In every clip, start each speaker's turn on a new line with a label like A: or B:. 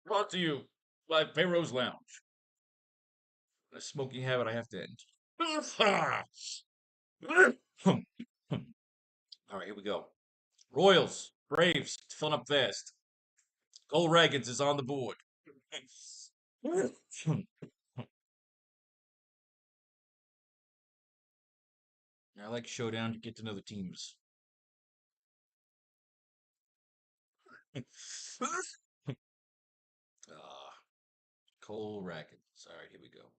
A: Brought to you by Faro's Lounge. A smoking habit I have to end. All right, here we go. Royals, Braves, filling up fast. Cole Ragans is on the board. I like Showdown to get to know the teams. Ah, Cole Ragans. All right, here we go.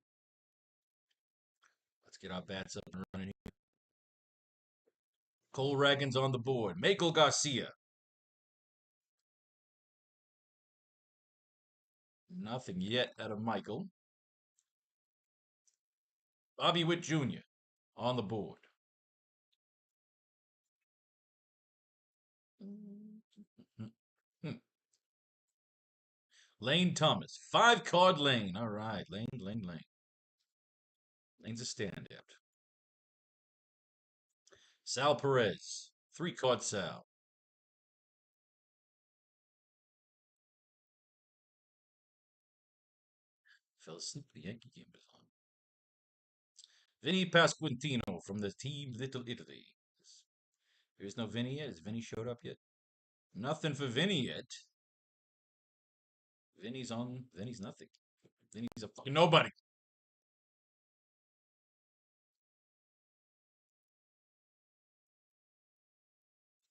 A: Let's get our bats up and running here. Cole Ragans on the board. Michael Garcia. Nothing yet out of Michael. Bobby Witt Jr. on the board. Lane Thomas. 5 card Lane. All right. Lane. Lane's a standout. Sal Perez. 3 card Sal. Fell asleep. The Yankee game was on. Vinny Pasquantino from the team Little Italy. There's no Vinny yet. Has Vinny showed up yet? Nothing for Vinny yet. Vinny's on. Vinny's nothing. Vinny's a fucking nobody.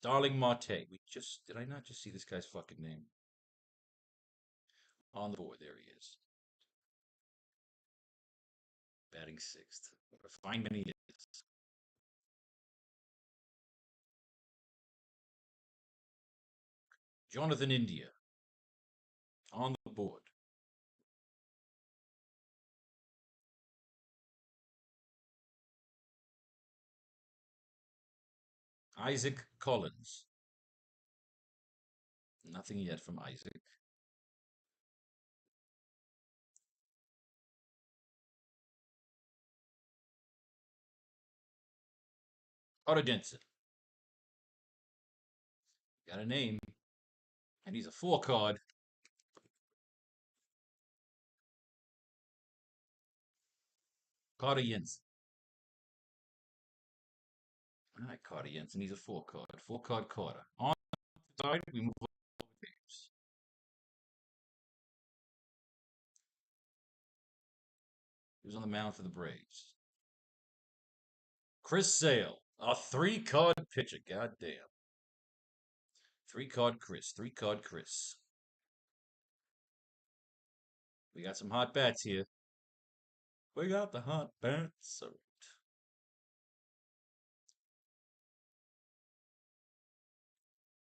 A: Darling Marte. Did I not just see this guy's fucking name? On the board. There he is. Batting sixth. What a fine man he is. Jonathan India. On the board. Isaac Collins. Nothing yet from Isaac. Carter Denson. Got a name. And he's a 4 card. Carter Jensen. All right, Carter Jensen. He's a 4 card. 4 card Carter. On the side, we move on to games. He was on the mound for the Braves. Chris Sale. A 3 card pitcher. Goddamn. 3 card Chris. 3 card Chris. We got some hot bats here. We got the hot bats. All right.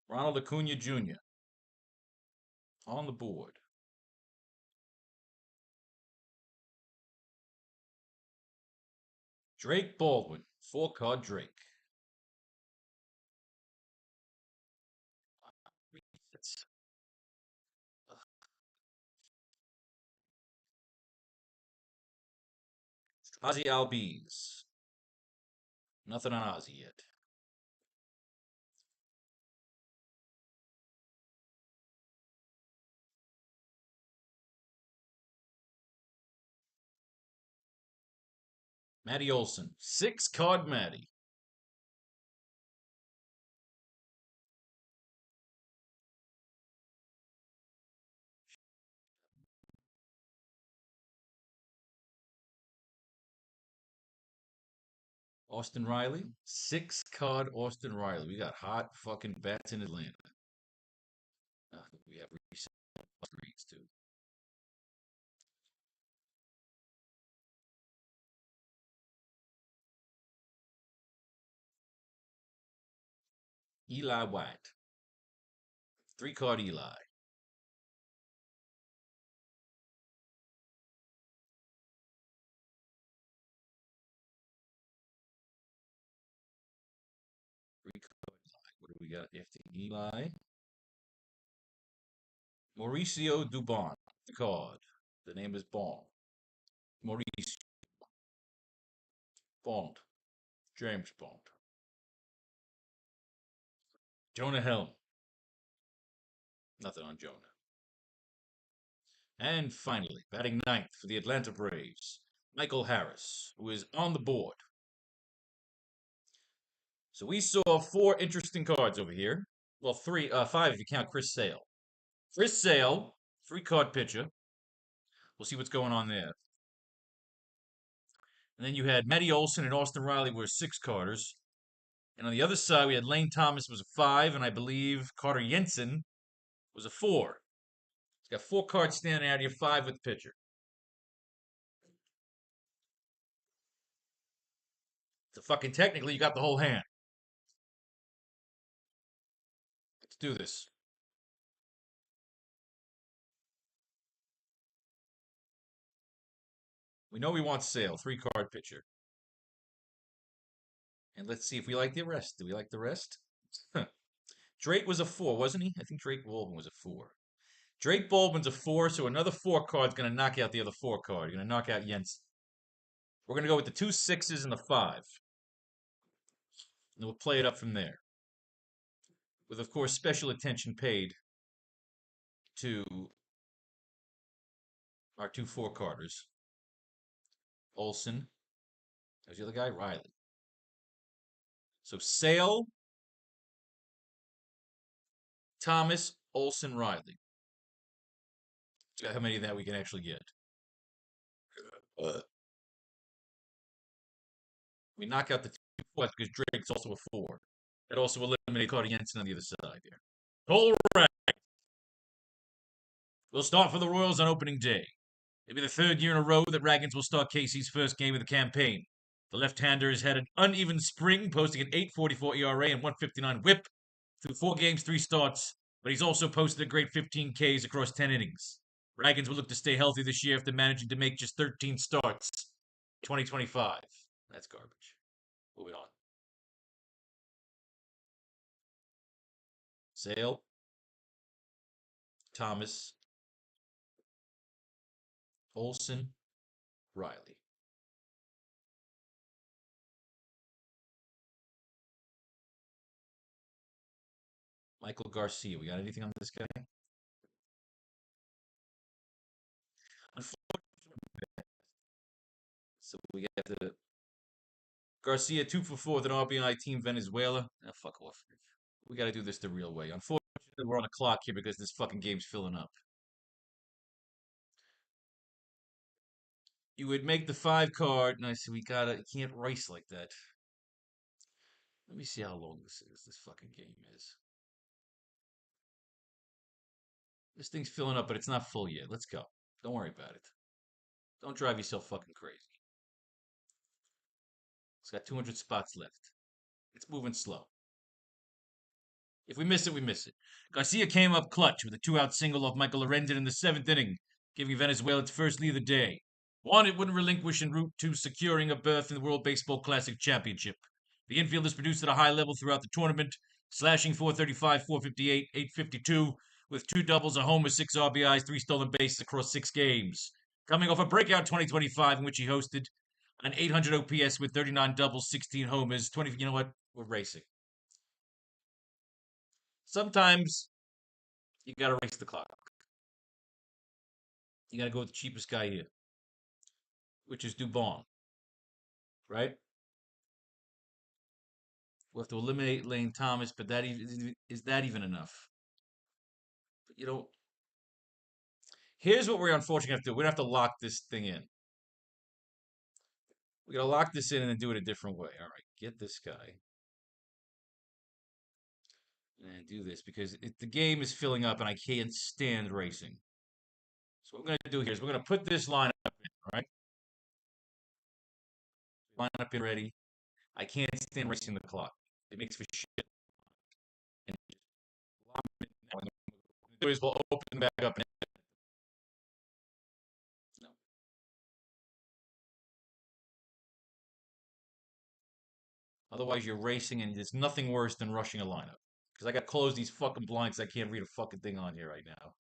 A: Ronald Acuna Jr. on the board. Drake Baldwin. 4 card Drake. Ozzy Albies. Nothing on Ozzy yet. Matty Olson. 6 card Matty. Austin Riley. 6 card Austin Riley. We got hot fucking bats in Atlanta. We have recent reads too. Eli White. 3 card Eli. What do we got after Eli? Mauricio Dubon. Card. The name is Bond. Maurice Bond. James Bond. Jonah Helm. Nothing on Jonah. And finally, batting ninth for the Atlanta Braves, Michael Harris, who is on the board. So we saw four interesting cards over here. Well, five if you count Chris Sale. Chris Sale, three-card pitcher. We'll see what's going on there. And then you had Matty Olson and Austin Riley were six-carders. And on the other side, we had Lane Thomas was a five, and I believe Carter Jensen was a four. He's got four cards standing out here, five with the pitcher. So fucking technically, you got the whole hand. Let's do this. We know we want Sale, three-card pitcher. And let's see if we like the rest. Do we like the rest? Drake was a four, wasn't he? I think Drake Baldwin was a four. Drake Baldwin's a four, so another four card's going to knock out the other four card. You're going to knock out Jensen. We're going to go with the two sixes and the five. And we'll play it up from there. With, of course, special attention paid to our two four carders. Olson. There's the other guy, Riley. So Sale, Thomas, Olson, Riley. How many of that we can actually get? We knock out the two fours because Drake's also a four. That also eliminates Carter Jensen on the other side there. All right. We'll start for the Royals on opening day. It'll be the third year in a row that Ragans will start Casey's first game of the campaign. The left-hander has had an uneven spring, posting an 8.44 ERA and 159 WHIP through 4 games, 3 starts, but he's also posted a great 15 Ks across 10 innings. Ragans will look to stay healthy this year after managing to make just 13 starts. 2025. That's garbage. Moving on. Sale. Thomas. Olson. Riley. Michael Garcia. We got anything on this guy? So we got the Garcia 2 for 4 with an RBI, Team Venezuela. Fuck off. We got to do this the real way. Unfortunately, we're on the clock here because this fucking game's filling up. You would make the 5 card. Nice. We gotta. You can't race like that. Let me see how long this is. This fucking game is. This thing's filling up, but it's not full yet. Let's go. Don't worry about it. Don't drive yourself fucking crazy. It's got 200 spots left. It's moving slow. If we miss it, we miss it. Garcia came up clutch with a 2-out single off Michael Arendon in the 7th inning, giving Venezuela its first lead of the day. One it wouldn't relinquish en route to securing a berth in the World Baseball Classic Championship. The infield is produced at a high level throughout the tournament, slashing 435, 458, 852, with 2 doubles, a homer, 6 RBIs, 3 stolen bases across 6 games. Coming off a breakout 2025 in which he hosted an 800 OPS with 39 doubles, 16 homers, 20. You know what? We're racing. Sometimes you got to race the clock. You got to go with the cheapest guy here, which is Dubon, right? We'll have to eliminate Lane Thomas, but is that even enough? But here's what we're unfortunately have to do. We're going to have to lock this thing in. We're going to lock this in and then do it a different way. All right, get this guy. And do this because the game is filling up and I can't stand racing. So what we're going to do here is we're going to put this line up in, all right? Line up in ready. I can't stand racing the clock. It makes for shit. And we'll open back up. No. Otherwise, you're racing, and there's nothing worse than rushing a lineup. Because I got to close these fucking blinds. I can't read a fucking thing on here right now.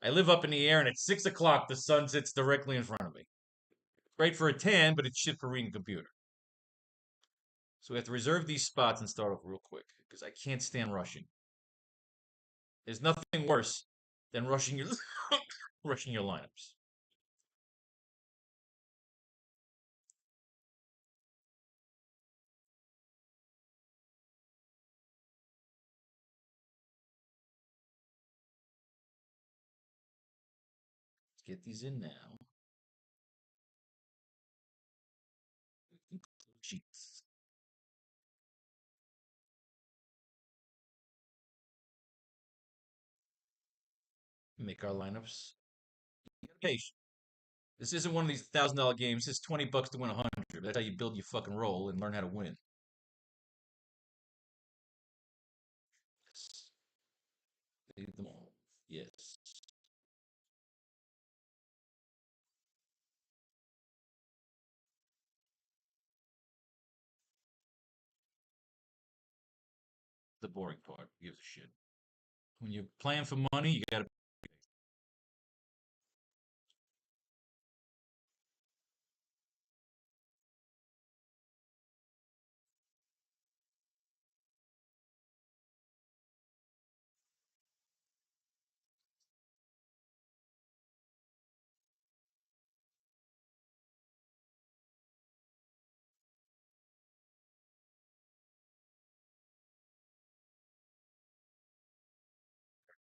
A: I live up in the air, and at 6 o'clock, the sun sits directly in front of me. Great for a tan, but it's shit for reading computer. So we have to reserve these spots and start off real quick. Because I can't stand rushing. There's nothing worse than rushing your Rushing your lineups. Let's get these in now. Sheets. Make our lineups. Okay, this isn't one of these $1,000 games. It's $20 to win 100. That's how you build your fucking role and learn how to win. Yes. Leave them all. Yes. The boring part. Who gives a shit? When you're playing for money, you gotta.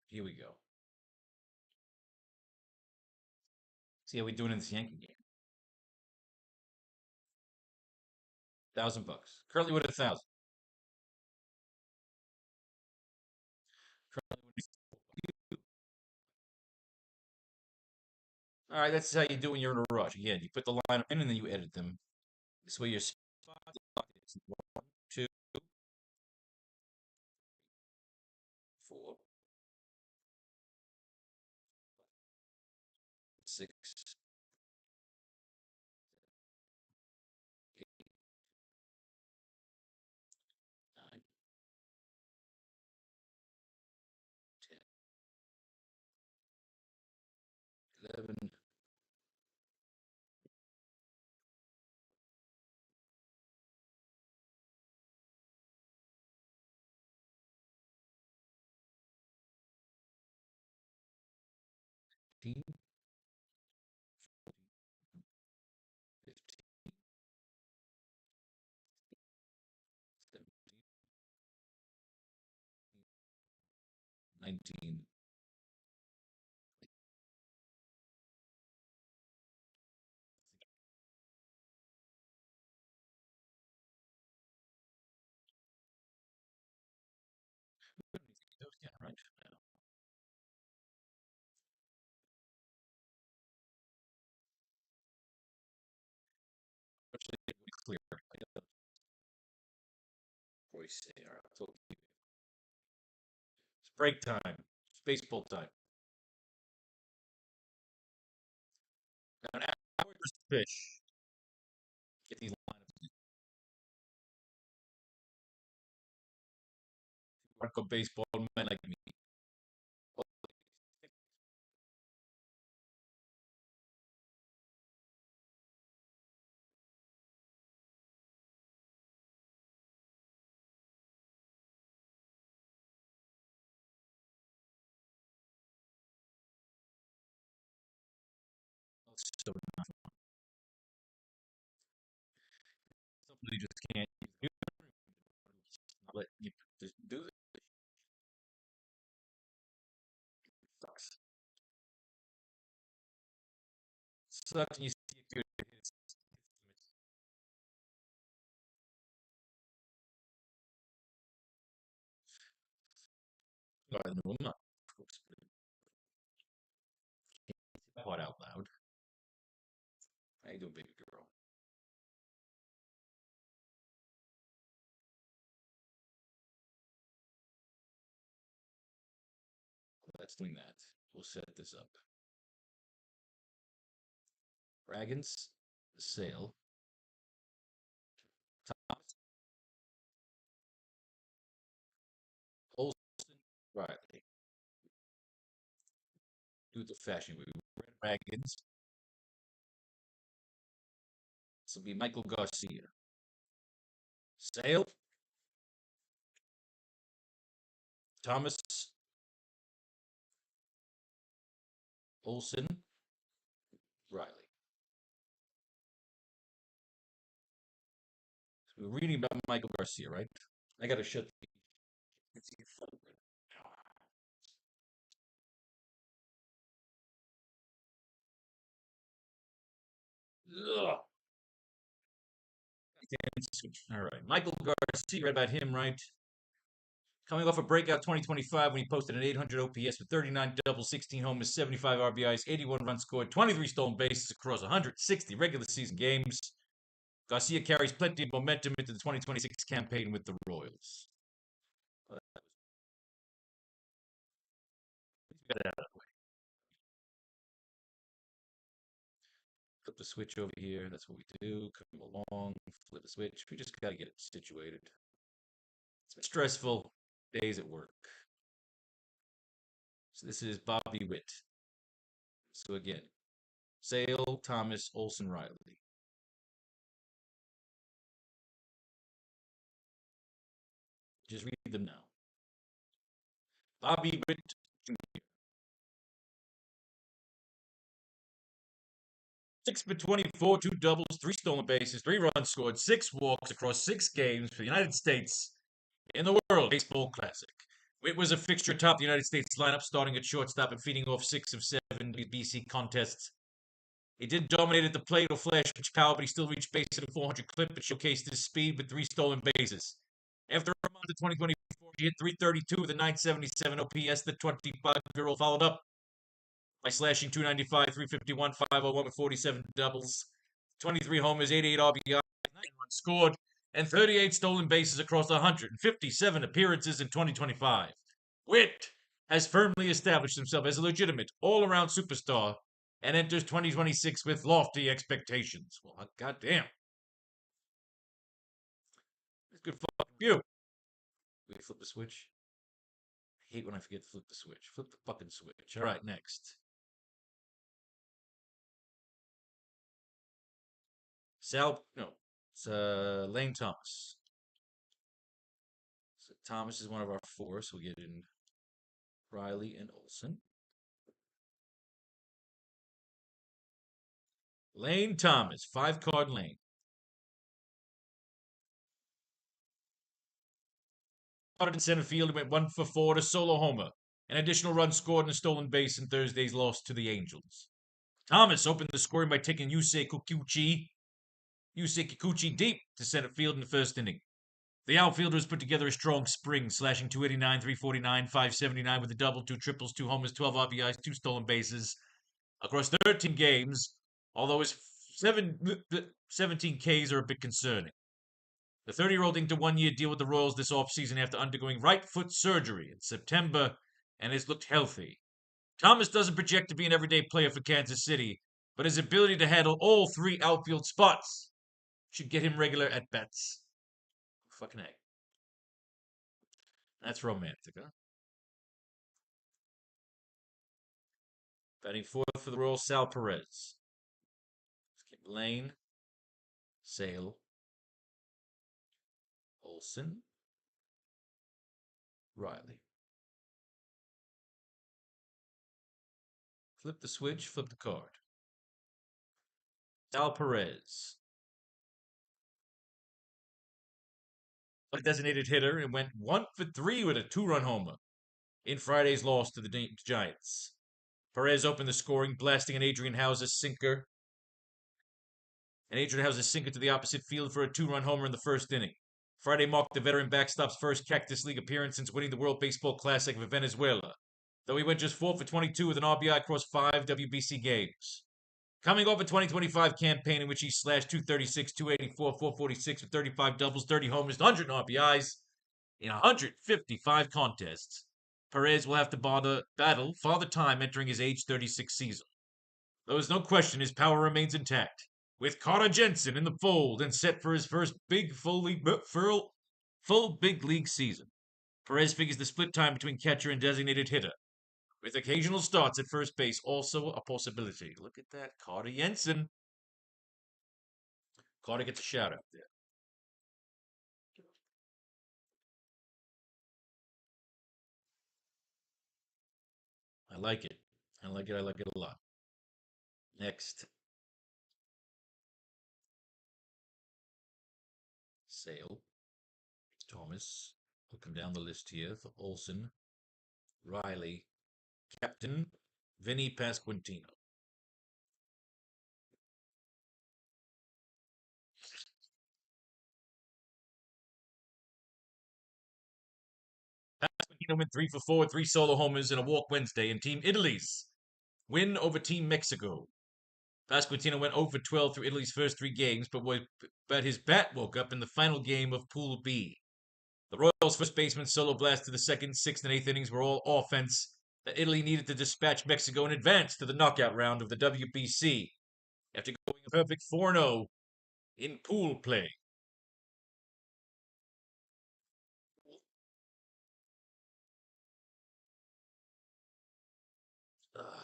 A: Here we go. See how we doing in this Yankee game. $1,000. Currently with 1,000. All right, that's how you do when you're in a rush. Again, you put the line in and then you edit them. This way your spot is 1, 2, 4, 6, 8, 9, 10, 11, 15, 15, 17, 19, yeah, right. Now, actually, clear. Voice say, all right, so it's break time. It's baseball time. Got an hour to fish. Get these lineups. Hardcore baseball men like me. So something you just can't use. Let you just do it. Sucks. Sucks. You see a good hit. No, I'm not. Of course. Part out loud. How you doing, baby girl? Let's doing that. We'll set this up. Dragons, Sale, Thomas, Olson, Riley. Do it the fashion way. Red Dragons. This will be Michael Garcia. Sale, Thomas, Olson, Riley. So we're reading about Michael Garcia, right? I gotta shut the. Ugh. All right. Michael Garcia, read about him, right? Coming off a breakout 2025 when he posted an 800 OPS with 39 doubles, 16 homers, 75 RBIs, 81 runs scored, 23 stolen bases across 160 regular season games. Garcia carries plenty of momentum into the 2026 campaign with the Royals. Flip the switch over here. That's what we do. Come along, flip the switch. We just got to get it situated. It's been stressful days at work. So this is Bobby Witt. So again, Sale, Thomas, Olson, Riley. Just read them now. Bobby Witt, 6 for 24, 2 doubles, 3 stolen bases, 3 runs scored, 6 walks across 6 games for the United States in the World Baseball Classic. Witt was a fixture atop the United States lineup, starting at shortstop and feeding off 6 of 7 BC contests. He didn't dominate at the plate or flash much power, but he still reached base at a 400 clip and showcased his speed with 3 stolen bases. After a month of 2024, he hit 332 with a 977 OPS. The 25-year-old followed up by slashing 295, 351, 501 with 47 doubles, 23 homers, 88 RBI, 9 runs scored, and 38 stolen bases across 157 appearances in 2025. Witt has firmly established himself as a legitimate all-around superstar and enters 2026 with lofty expectations. Well, goddamn. That's good fucking view. Wait, flip the switch. I hate when I forget to flip the switch. Flip the fucking switch. All right, next. It's Lane Thomas. So Thomas is one of our 4, so we get in Riley and Olson. Lane Thomas, 5-card Lane. Started in center field and went 1 for 4 to solo homer. An additional run scored and a stolen base in Thursday's loss to the Angels. Thomas opened the scoring by taking Yusei Kikuchi deep to center field in the first inning. The outfielders put together a strong spring, slashing 289, 349, 579 with a double, 2 triples, 2 homers, 12 RBIs, 2 stolen bases across 13 games, although his 17 Ks are a bit concerning. The 30-year-old inked a 1-year deal with the Royals this offseason after undergoing right foot surgery in September and has looked healthy. Thomas doesn't project to be an everyday player for Kansas City, but his ability to handle all 3 outfield spots should get him regular at-bats. Fucking A. That's romantic, huh? Batting 4th for the Royals, Sal Perez. Lane, Sale, Olson, Riley. Flip the switch, flip the card. Sal Perez. A designated hitter and went 1 for 3 with a 2-run homer in Friday's loss to the Giants. Perez opened the scoring, blasting an Adrian House's sinker. And Adrian House's sinker to the opposite field for a 2-run homer in the first inning. Friday marked the veteran backstop's first Cactus League appearance since winning the World Baseball Classic for Venezuela, though he went just 4 for 22 with an RBI across 5 WBC games. Coming off a 2025 campaign in which he slashed 236, 284, 446 with 35 doubles, 30 homers, 100 RBIs in 155 contests, Perez will have to battle Father Time entering his age 36 season. Though there's no question his power remains intact, with Carter Jensen in the fold and set for his first full big league season. Perez figures the split time between catcher and designated hitter, with occasional starts at first base also a possibility. Look at that, Carter Jensen. Carter gets a shout out there. I like it. I like it. I like it a lot. Next, Sale, Thomas. Looking down the list here for Olson, Riley, Captain, Vinny Pasquantino. Pasquantino went 3 for 4 with 3 solo homers and a walk Wednesday in Team Italy's win over Team Mexico. Pasquantino went 0 for 12 through Italy's first 3 games, but his bat woke up in the final game of Pool B. The Royals' first baseman solo blast to the second, sixth, and eighth innings were all offense that Italy needed to dispatch Mexico in advance to the knockout round of the WBC after going a perfect 4-0 in pool play.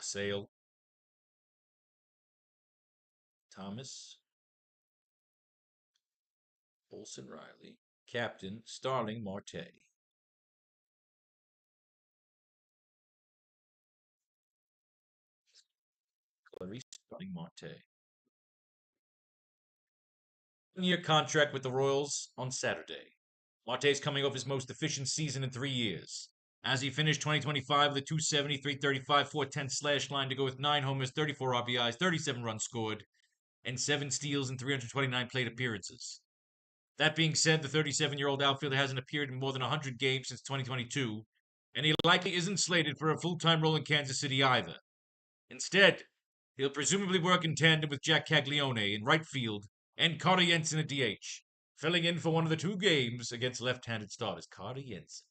A: Sale, Thomas, Olson Riley, Captain, Starling Marte. Clarice Starling Marte. 1-year contract with the Royals on Saturday. Marte's coming off his most efficient season in 3 years, as he finished 2025 with a 270, 335, 410 slash line to go with 9 homers, 34 RBIs, 37 runs scored, and 7 steals in 329 plate appearances. That being said, the 37-year-old outfielder hasn't appeared in more than 100 games since 2022, and he likely isn't slated for a full-time role in Kansas City either. Instead, he'll presumably work in tandem with Jack Caglione in right field and Carter Jensen at DH, filling in for one of the 2 games against left-handed starters. Carter Jensen.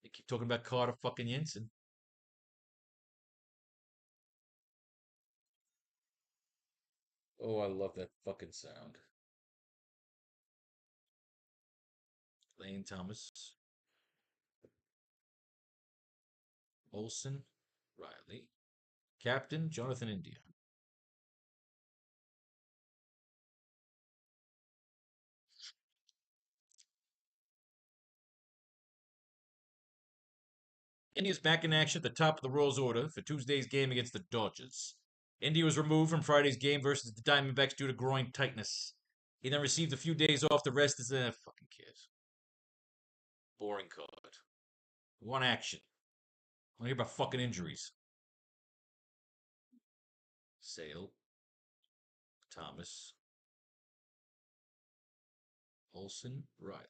A: They keep talking about Carter fucking Jensen. Oh, I love that fucking sound. Lane Thomas, Olson, Riley, Captain Jonathan India. India's back in action at the top of the Royals order for Tuesday's game against the Dodgers. India was removed from Friday's game versus the Diamondbacks due to groin tightness. He then received a few days off to rest as a fucking kid. Boring card. One action. I want to hear about fucking injuries. Sale, Thomas, Olson, Riley.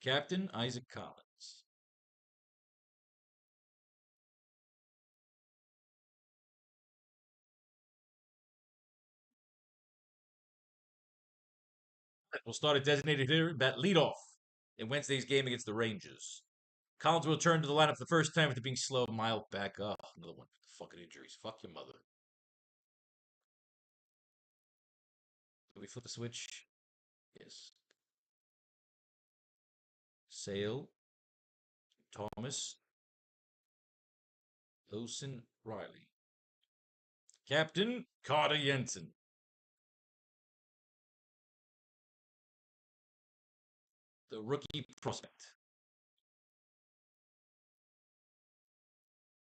A: Captain Isaac Collins. Will start a designated hitter bat leadoff in Wednesday's game against the Rangers. Collins will return to the lineup for the first time after being slow a mile back up. Another one for the fucking injuries. Fuck your mother. Can we flip the switch? Yes. Sale, Thomas, Olson, Riley. Captain Carter Jensen. The rookie prospect.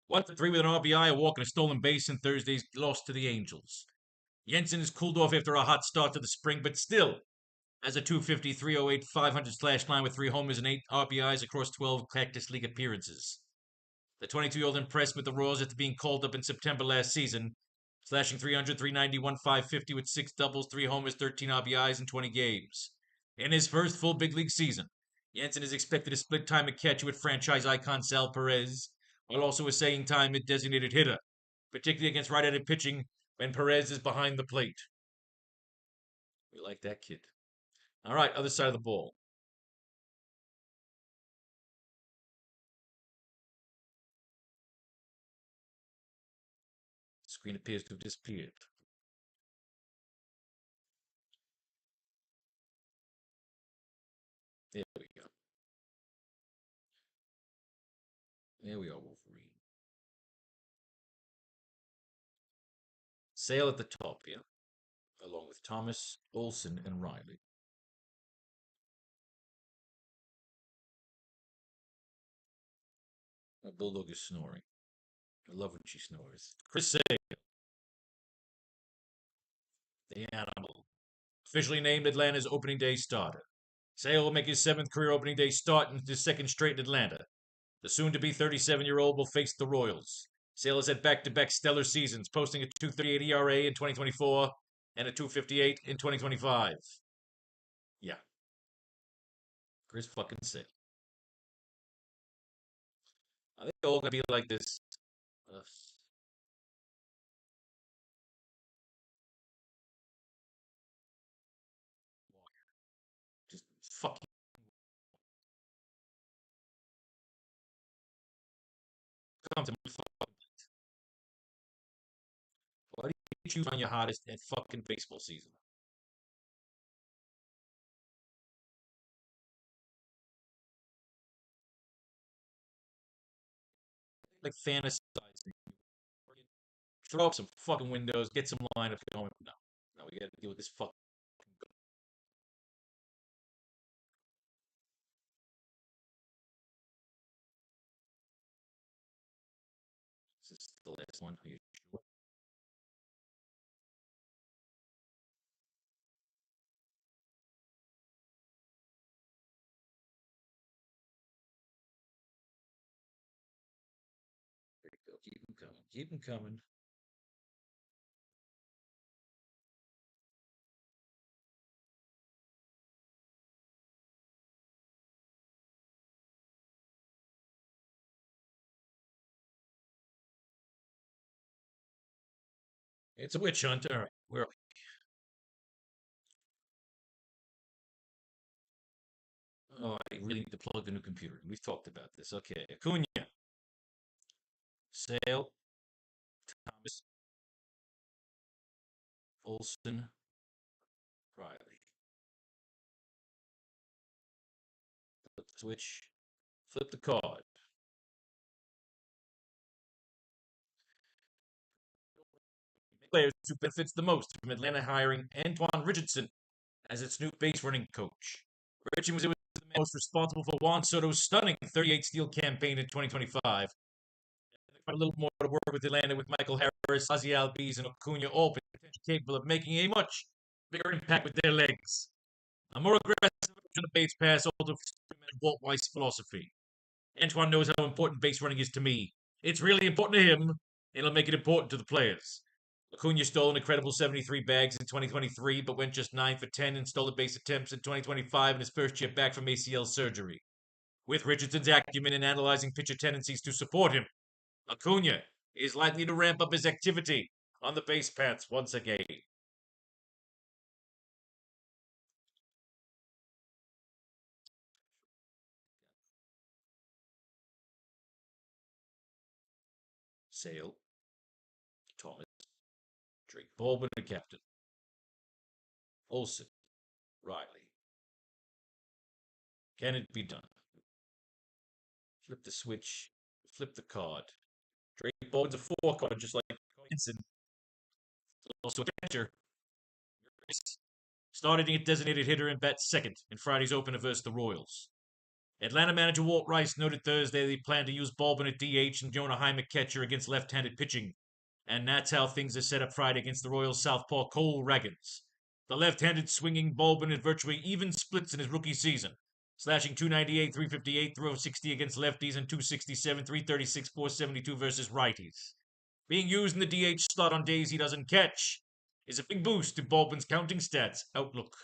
A: 1 for 3 with an RBI, a walk, and a stolen base in Thursday's loss to the Angels. Jensen has cooled off after a hot start to the spring, but still has a 250, 308, 500 slash line with 3 homers and 8 RBIs across 12 Cactus League appearances. The 22-year-old impressed with the Royals after being called up in September last season, slashing 300, 391, 550 with 6 doubles, 3 homers, 13 RBIs in 20 games. In his first full big league season, Jensen is expected to split time at catcher with franchise icon Sal Perez, while also essaying time at designated hitter, particularly against right-handed pitching when Perez is behind the plate. We like that kid. All right, other side of the ball. Screen appears to have disappeared. There we go. There we are, Wolverine. Sale at the top here, along with Thomas, Olson, and Riley. My bulldog is snoring. I love when she snores. Chris Sale, the animal, officially named Atlanta's opening day starter. Sale will make his 7th career opening day start in his 2nd straight in Atlanta. The soon-to-be 37-year-old will face the Royals. Sale has had back-to-back stellar seasons, posting a 2.38 ERA in 2024 and a 2.58 in 2025. Yeah, Chris fucking Sale. Are they all gonna be like this? Ugh. Just fucking come to my fucking. Why do you choose on your hottest at fucking baseball season? Like fantasizing. Throw up some fucking windows, get some lineups going. No, no, we gotta deal with this fucking. This is the last one. Are you sure? There you go. Keep them coming. Keep them coming. It's a witch hunt. All right. Where Oh, I really need to plug the new computer. We've talked about this. Okay. Acuna, Sale, Thomas, Olson, Riley. Flip the switch. Flip the card. Players who benefits the most from Atlanta hiring Antoine Richardson as its new base running coach. Richardson was the man most responsible for Juan Soto's stunning 38 steal campaign in 2025. A little more to work with Atlanta with Michael Harris, Ozzy Albies, and Acuna all potentially capable of making a much bigger impact with their legs. A more aggressive version of base pass also Walt Weiss philosophy. Antoine knows how important base running is to me. It's really important to him, and it'll make it important to the players. Acuna stole an incredible 73 bags in 2023, but went just 9 for 10 in stolen base attempts in 2025 in his first year back from ACL surgery. With Richardson's acumen in analyzing pitcher tendencies to support him, Acuna is likely to ramp up his activity on the base paths once again. Sale, Thomas, Drake Baldwin, the captain. Olson, Riley. Can it be done? Flip the switch, flip the card. Drake Baldwin's a 4 card, just like Henson. Also a catcher. Starting at designated hitter and bat second in Friday's opener versus the Royals. Atlanta manager Walt Rice noted Thursday they plan to use Baldwin at DH and Jonah Heim at catcher against left-handed pitching. And that's how things are set up Friday against the Royals southpaw Cole Ragans. The left-handed swinging Baldwin had virtually even splits in his rookie season, slashing 298, 358, 360 against lefties and 267, 336, 472 versus righties. Being used in the DH slot on days he doesn't catch is a big boost to Baldwin's counting stats outlook.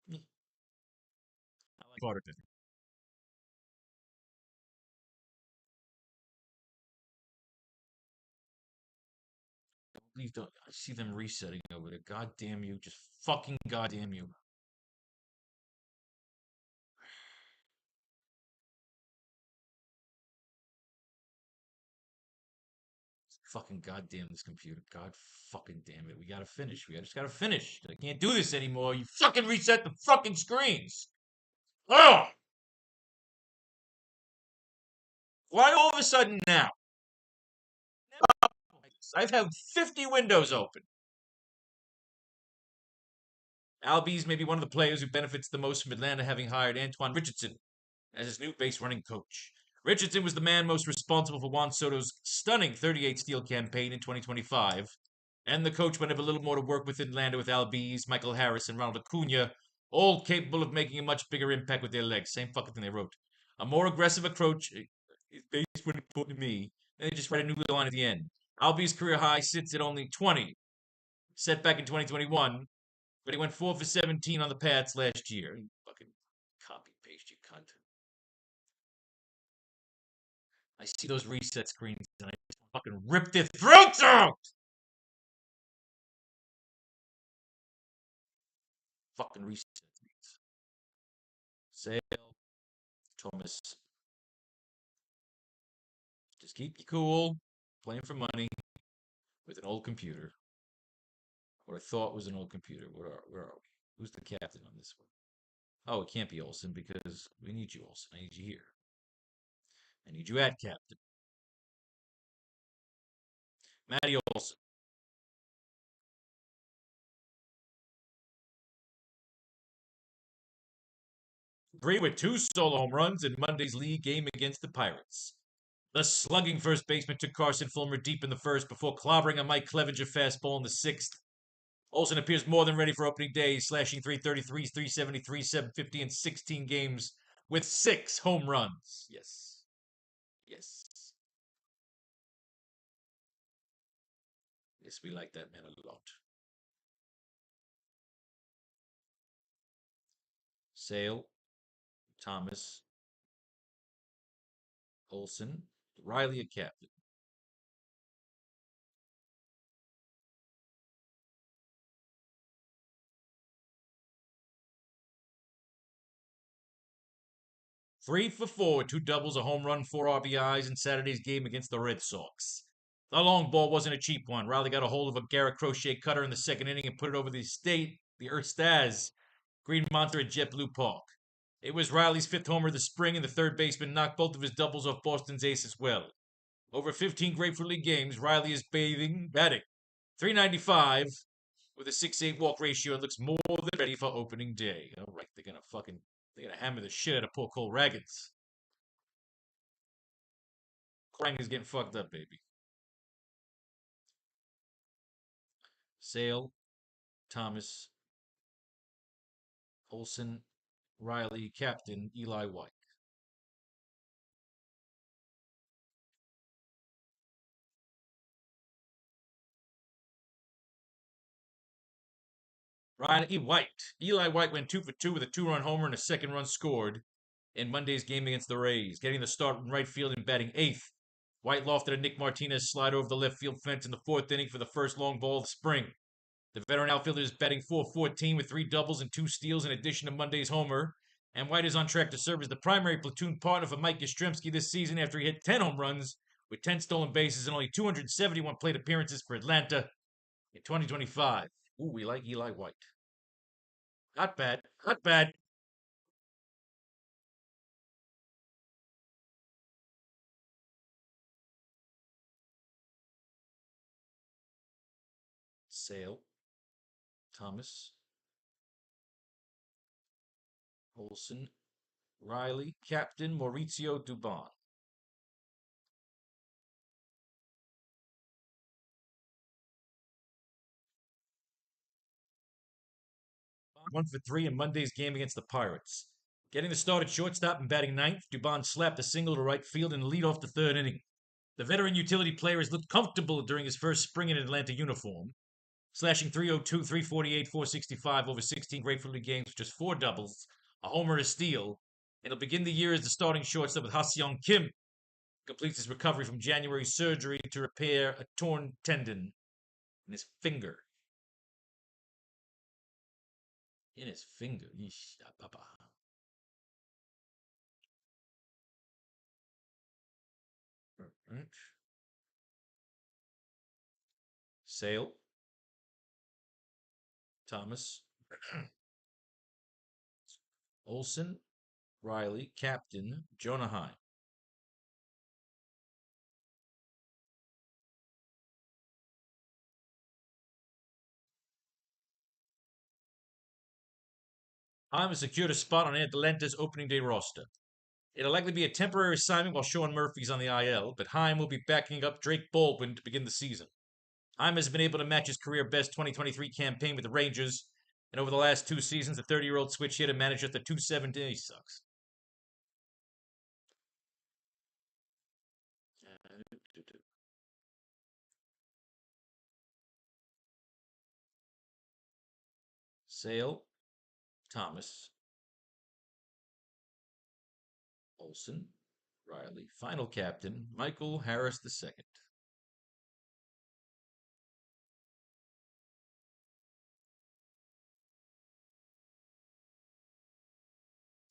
A: I like Carter. Please don't. I see them resetting over there. God damn you. Just fucking goddamn you. Fucking goddamn this computer. God fucking damn it. We gotta finish. We just gotta finish. I can't do this anymore. You fucking reset the fucking screens. Oh! Why all of a sudden now? I've had 50 windows open. Albies may be one of the players who benefits the most from Atlanta having hired Antoine Richardson as his new base running coach. Richardson was the man most responsible for Juan Soto's stunning 38 steal campaign in 2025, and the coach might have a little more to work with in Atlanta with Albies, Michael Harris, and Ronald Acuna, all capable of making a much bigger impact with their legs. Same fucking thing they wrote. A more aggressive approach is basically important to me, and they just write a new line at the end. Albies' career high sits at only 20, set back in 2021, but he went 4 for 17 on the Pats last year. Fucking copy paste, you cunt. I see those reset screens and I just fucking rip their throats out! Fucking reset screens. Sale, Thomas. Just keep you cool, playing for money with an old computer. What I thought was an old computer. Where are we? Who's the captain on this one? Oh, it can't be Olsen because we need you, Olsen. I need you here. I need you at captain. Matty Olsen. Great with 2 solo home runs in Monday's league game against the Pirates. The slugging first baseman took Carson Fulmer deep in the first before clobbering a Mike Clevenger fastball in the 6th. Olsen appears more than ready for opening day, slashing 333, 373, 750 in 16 games with 6 home runs. Yes. Yes. Yes, we like that man a lot. Sale, Thomas, Olsen, Riley at captain. 3 for 4, 2 doubles, a home run, 4 RBIs in Saturday's game against the Red Sox. The long ball wasn't a cheap one. Riley got a hold of a Garrett Crochet cutter in the 2nd inning and put it over the Earthstaz Green Monster at JetBlue Park. It was Riley's 5th homer of the spring, and the third baseman knocked both of his doubles off Boston's ace as well. Over 15 Grapefruit League games, Riley is batting 395 with a 6.8 walk ratio and looks more than ready for opening day. All right, they're gonna hammer the shit out of poor Cole Raggins. Krang is getting fucked up, baby. Sale, Thomas, Olsen, Riley, captain, Eli White. Eli White went 2 for 2 with a 2-run homer and a 2nd run scored in Monday's game against the Rays, getting the start in right field and batting 8th. White lofted a Nick Martinez slider over the left field fence in the 4th inning for the first long ball of the spring. The veteran outfielder is batting .414 with 3 doubles and 2 steals in addition to Monday's homer, and White is on track to serve as the primary platoon partner for Mike Yastrzemski this season after he hit 10 home runs with 10 stolen bases and only 271 plate appearances for Atlanta in 2025. Ooh, we like Eli White. Not bad. Not bad. Sale, Thomas, Olsen, Riley, captain Maurizio Dubon. 1 for 3 in Monday's game against the Pirates. Getting the start at shortstop and batting 9th, Dubon slapped a single to right field and lead off the 3rd inning. The veteran utility player has looked comfortable during his first spring in Atlanta uniform, slashing 302, 348, 465 over 16 Grapefruit League games with just 4 doubles, a homer and a steal, and he'll begin the year as the starting shortstop with Ha-Seong Kim. Completes his recovery from January surgery to repair a torn tendon in his finger. In his finger. Yeesh, papa. Right. Sale, Thomas, Olsen, Riley, captain, Jonah Heim. 'Heim has secured a spot on Atlanta's opening day roster. It'll likely be a temporary assignment while Sean Murphy's on the IL, but Heim will be backing up Drake Baldwin to begin the season. Heim has been able to match his career best 2023 campaign with the Rangers, and over the last 2 seasons, the 30-year-old switch hitter managed just a 2.7. He sucks. Sale, Thomas, Olson, Riley. Final captain, Michael Harris II.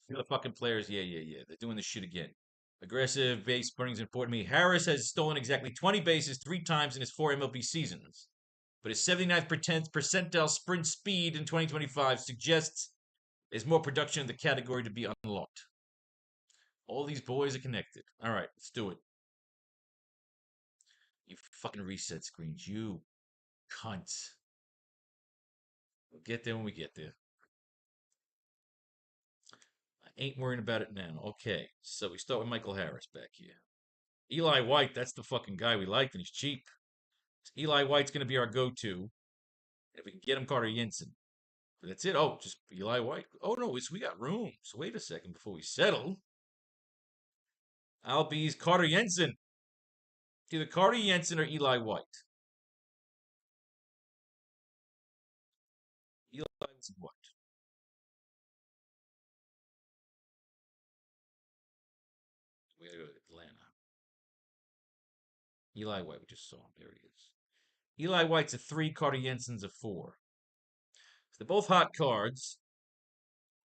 A: See the fucking players. Yeah. They're doing this shit again. Aggressive base burnings important to me. Harris has stolen exactly 20 bases 3 times in his 4 MLB seasons, but his 79th percentile sprint speed in 2025 suggests there's more production in the category to be unlocked. All these boys are connected. All right, let's do it. You fucking reset screens, you cunts. We'll get there when we get there. I ain't worrying about it now. Okay, so we start with Michael Harris back here. Eli White, that's the fucking guy we like, and he's cheap. So Eli White's going to be our go-to. If we can get him, Carter Jensen. But that's it. Oh, just Eli White. Oh, no, we got room. So wait a second before we settle. Albies, Carter Jensen. Either Carter Jensen or Eli White. Eli White. We gotta go to Atlanta. Eli White, we just saw him. There he is. Eli White's a 3, Carter Jensen's a 4. So they're both hot cards.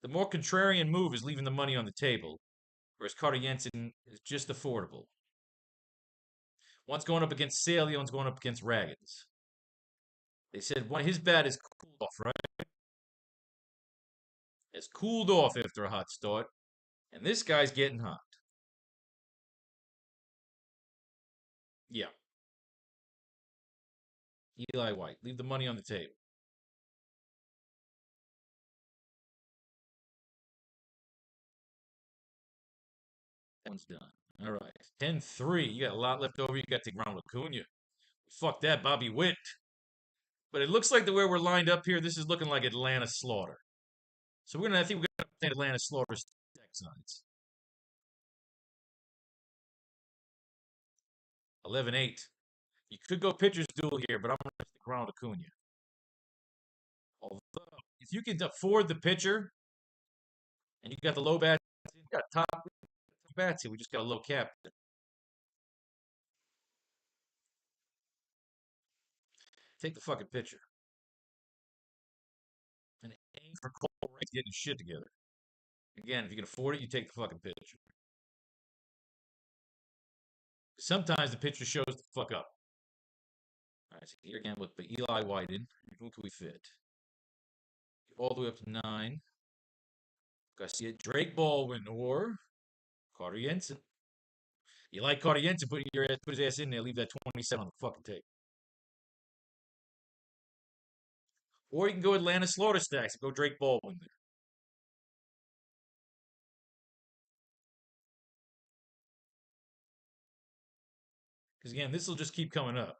A: The more contrarian move is leaving the money on the table, whereas Carter Jensen is just affordable. One's going up against Sale, the one's going up against Raggins. They said his bat is cooled off, right? It's cooled off after a hot start, and this guy's getting hot. Yeah. Eli White, leave the money on the table. That one's done. All right. 10-3. You got a lot left over. You got to take Ronald Acuna. Fuck that, Bobby Witt. But it looks like the way we're lined up here, this is looking like Atlanta Slaughter. So I think we're gonna play Atlanta Slaughter deck sides. 11-8. You could go pitcher's duel here, but I'm gonna stick Ronald Acuna. Although, if you can afford the pitcher and you got the low bats, you got top bats here. We just got a low cap. Take the fucking pitcher. And aim for Cole Wright getting his shit together. Again, if you can afford it, you take the fucking pitcher. Sometimes the pitcher shows the fuck up. All right, so here again with the Eli White in. Who can we fit? All the way up to 9. Garcia, Drake Baldwin, or Carter Jensen. You like Carter Jensen, put his ass in there, leave that 27 on the fucking tape. Or you can go Atlanta Slaughter stacks and go Drake Baldwin there. Because again, this will just keep coming up.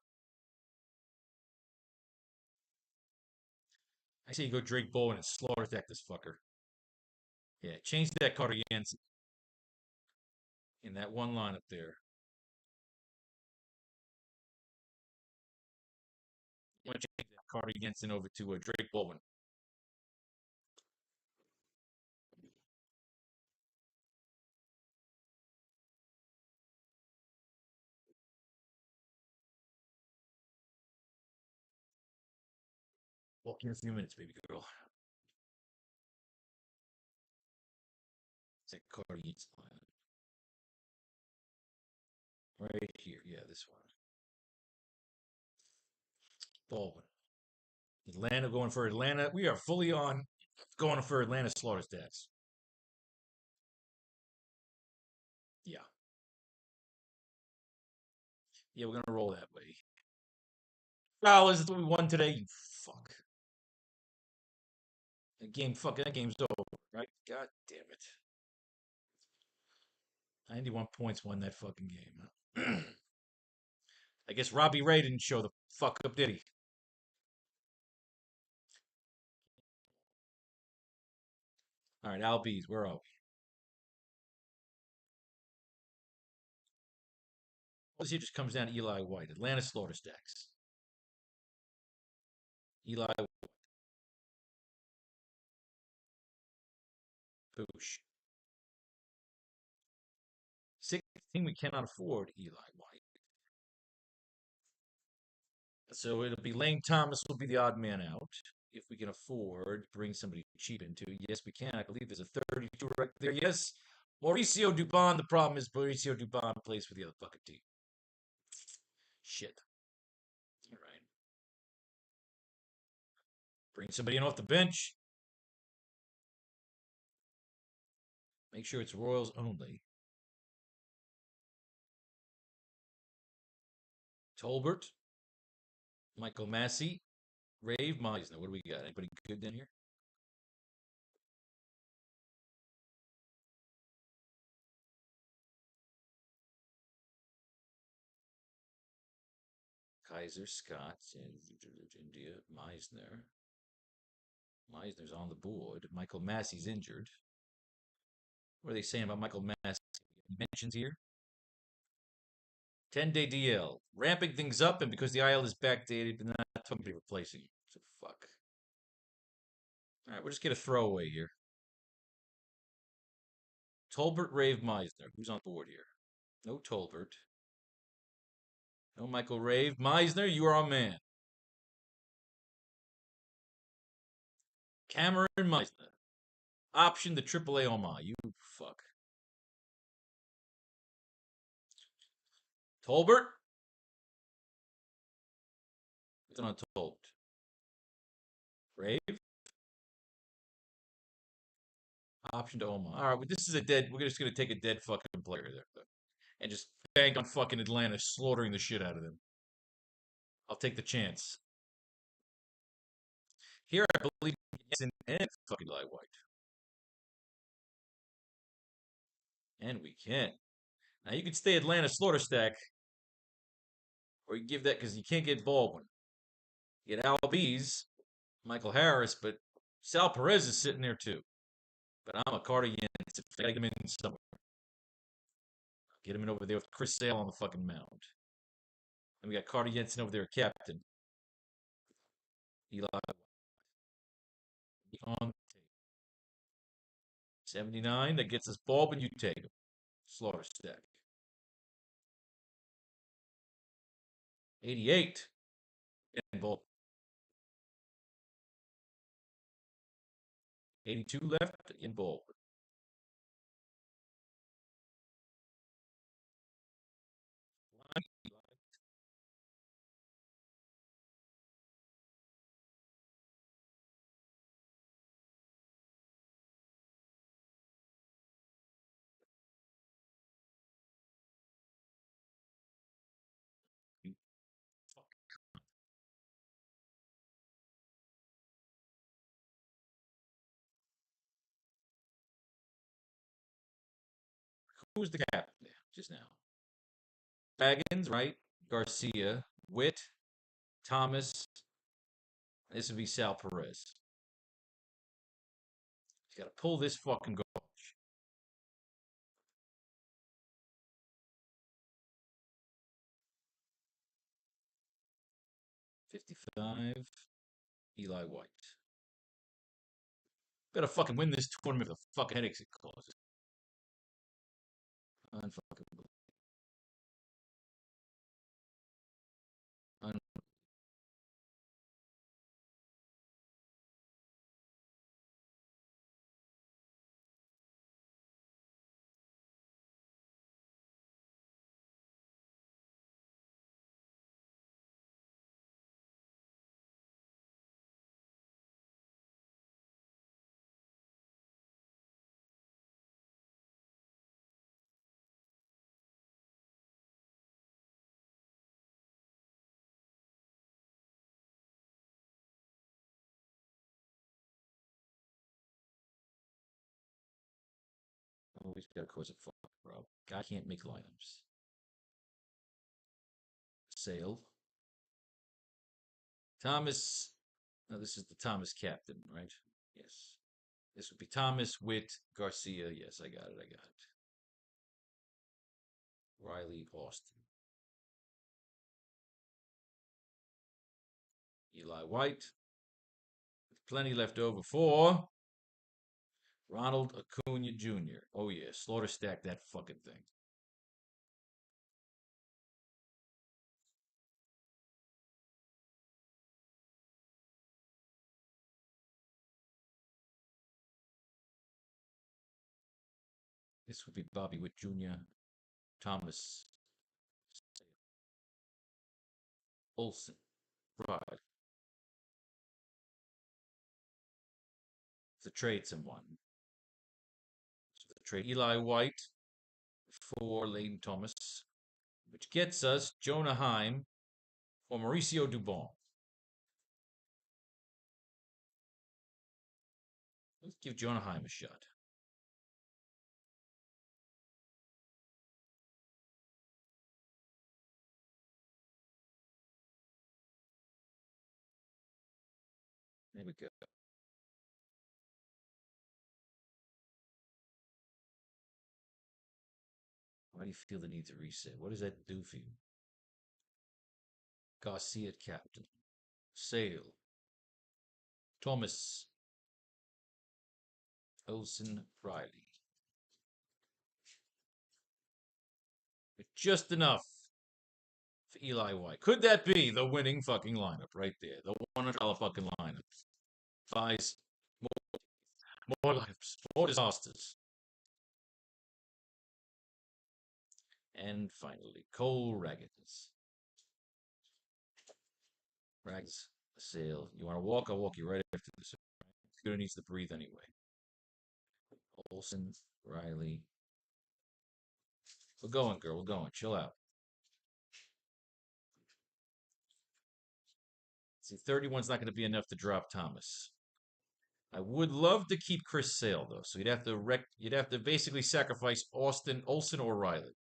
A: I say you go Drake Baldwin and Slaughter stack this fucker. Yeah, change that Carter Jensen in that one line up there. I'm going to change that Carter Jensen over to Drake Baldwin. Walk in a few minutes, baby girl. It's that Carter Jensen line. Right here. Yeah, this one. Baldwin. Atlanta going for Atlanta. We are fully on going for Atlanta Slaughter stats. Yeah. Yeah, we're gonna roll that way. $1 is what we won today. You fuck. That game's over, right? God damn it. 91 points won that fucking game. Huh? I guess Robbie Ray didn't show the fuck up, did he? All right, Albies, where are we? This here just comes down to Eli White. Atlanta Slaughter Stacks. Eli Boosh. Sixth team we cannot afford, Eli White. So it'll be Lane Thomas will be the odd man out. If we can afford bring somebody cheap into. Yes, we can. I believe there's a 32 right there. Yes. Mauricio Dubon. The problem is Mauricio Dubon plays for the other fucking team. Shit. All right. Bring somebody in off the bench. Make sure it's Royals only. Tolbert. Michael Massey. Rave Meisner. What do we got? Anybody good in here? Kaiser, Scott, India, Meisner. Meisner's on the board. Michael Massey's injured. What are they saying about Michael Massey? Mentions here. 10-day DL. Ramping things up, and because the IL is backdated, but not talking to replacing him. So fuck. All right, we'll just get a throwaway here. Tolbert, Rave, Meisner. Who's on board here? No Tolbert. No Michael Rave. Meisner, you are our man. Cameron Meisner. Option the AAA Oma. You fuck. Tolbert. It's on Tolbert. Rave. Option to Oma. All right, well, this is a dead. We're just gonna take a dead fucking player there, and just bank on fucking Atlanta slaughtering the shit out of them. I'll take the chance. Here, I believe it's an and fucking Eli White, and we can. Now you can stay Atlanta slaughter stack, or you give that because you can't get Baldwin. You get Albies, Michael Harris, but Sal Perez is sitting there too. But I'm a Carter Yance. I gotta get him in somewhere. Get him in over there with Chris Sale on the fucking mound. And we got Carter Jensen over there, captain. Eli on 79. That gets us Baldwin. You take him. Slaughter stack. 88. And Baldwin. 82 left in Baldwin. Who's the captain there just now? Baggins, right? Garcia, Witt, Thomas. This would be Sal Perez. He's got to pull this fucking garbage. 55. Eli White. Better fucking win this tournament with the fucking headaches it causes. Unfucking Always got to cause a fucking problem. Guy can't make lineups. Sale. Thomas. No, this is the Thomas captain, right? Yes. This would be Thomas, Witt, Garcia. Yes, I got it. I got it. Riley, Austin. Eli White. With plenty left over for Ronald Acuna Jr. Oh, yeah. Slaughter stack that fucking thing. This would be Bobby Witt Jr., Thomas, Olson. Right. To trade someone. So to trade Eli White for Leighton Thomas, which gets us Jonah Heim or Mauricio Dubon. Let's give Jonah Heim a shot. There we go. Why do you feel the need to reset? What does that do for you? Garcia captain. Sale. Thomas. Olson Riley. Just enough for Eli White. Could that be the winning fucking lineup right there? The $100 fucking lineup. Buys more lineups, more disasters. And finally, Cole Raggins. Rags, Sale. You want to walk? I'll walk you right after this. Scooter needs to breathe anyway. Olson, Riley. We're going, girl. We're going. Chill out. See, 31's not going to be enough to drop Thomas. I would love to keep Chris Sale though, so you'd have to basically sacrifice Austin, Olson, or Riley.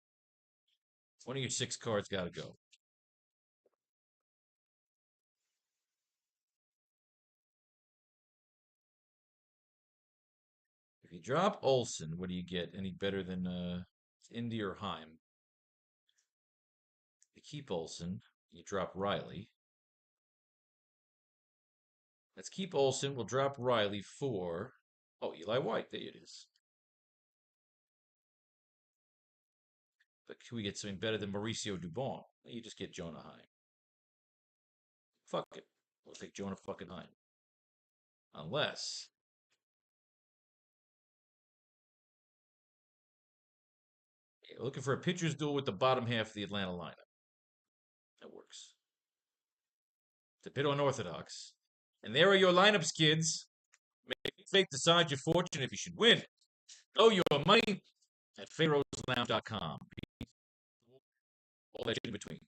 A: One of your 6 cards got to go. If you drop Olson, what do you get? Any better than Indy or Heim? You keep Olson, you drop Riley. Let's keep Olson. We'll drop Riley for Eli White. There it is. But can we get something better than Mauricio Dubon? You just get Jonah Heim. Fuck it. We'll take Jonah fucking Heim. Unless you're looking for a pitcher's duel with the bottom half of the Atlanta lineup. That works. It's a bit unorthodox. And there are your lineups, kids. Make fate decide your fortune if you should win. Owe your money at faroslounge.com. All that shit in between.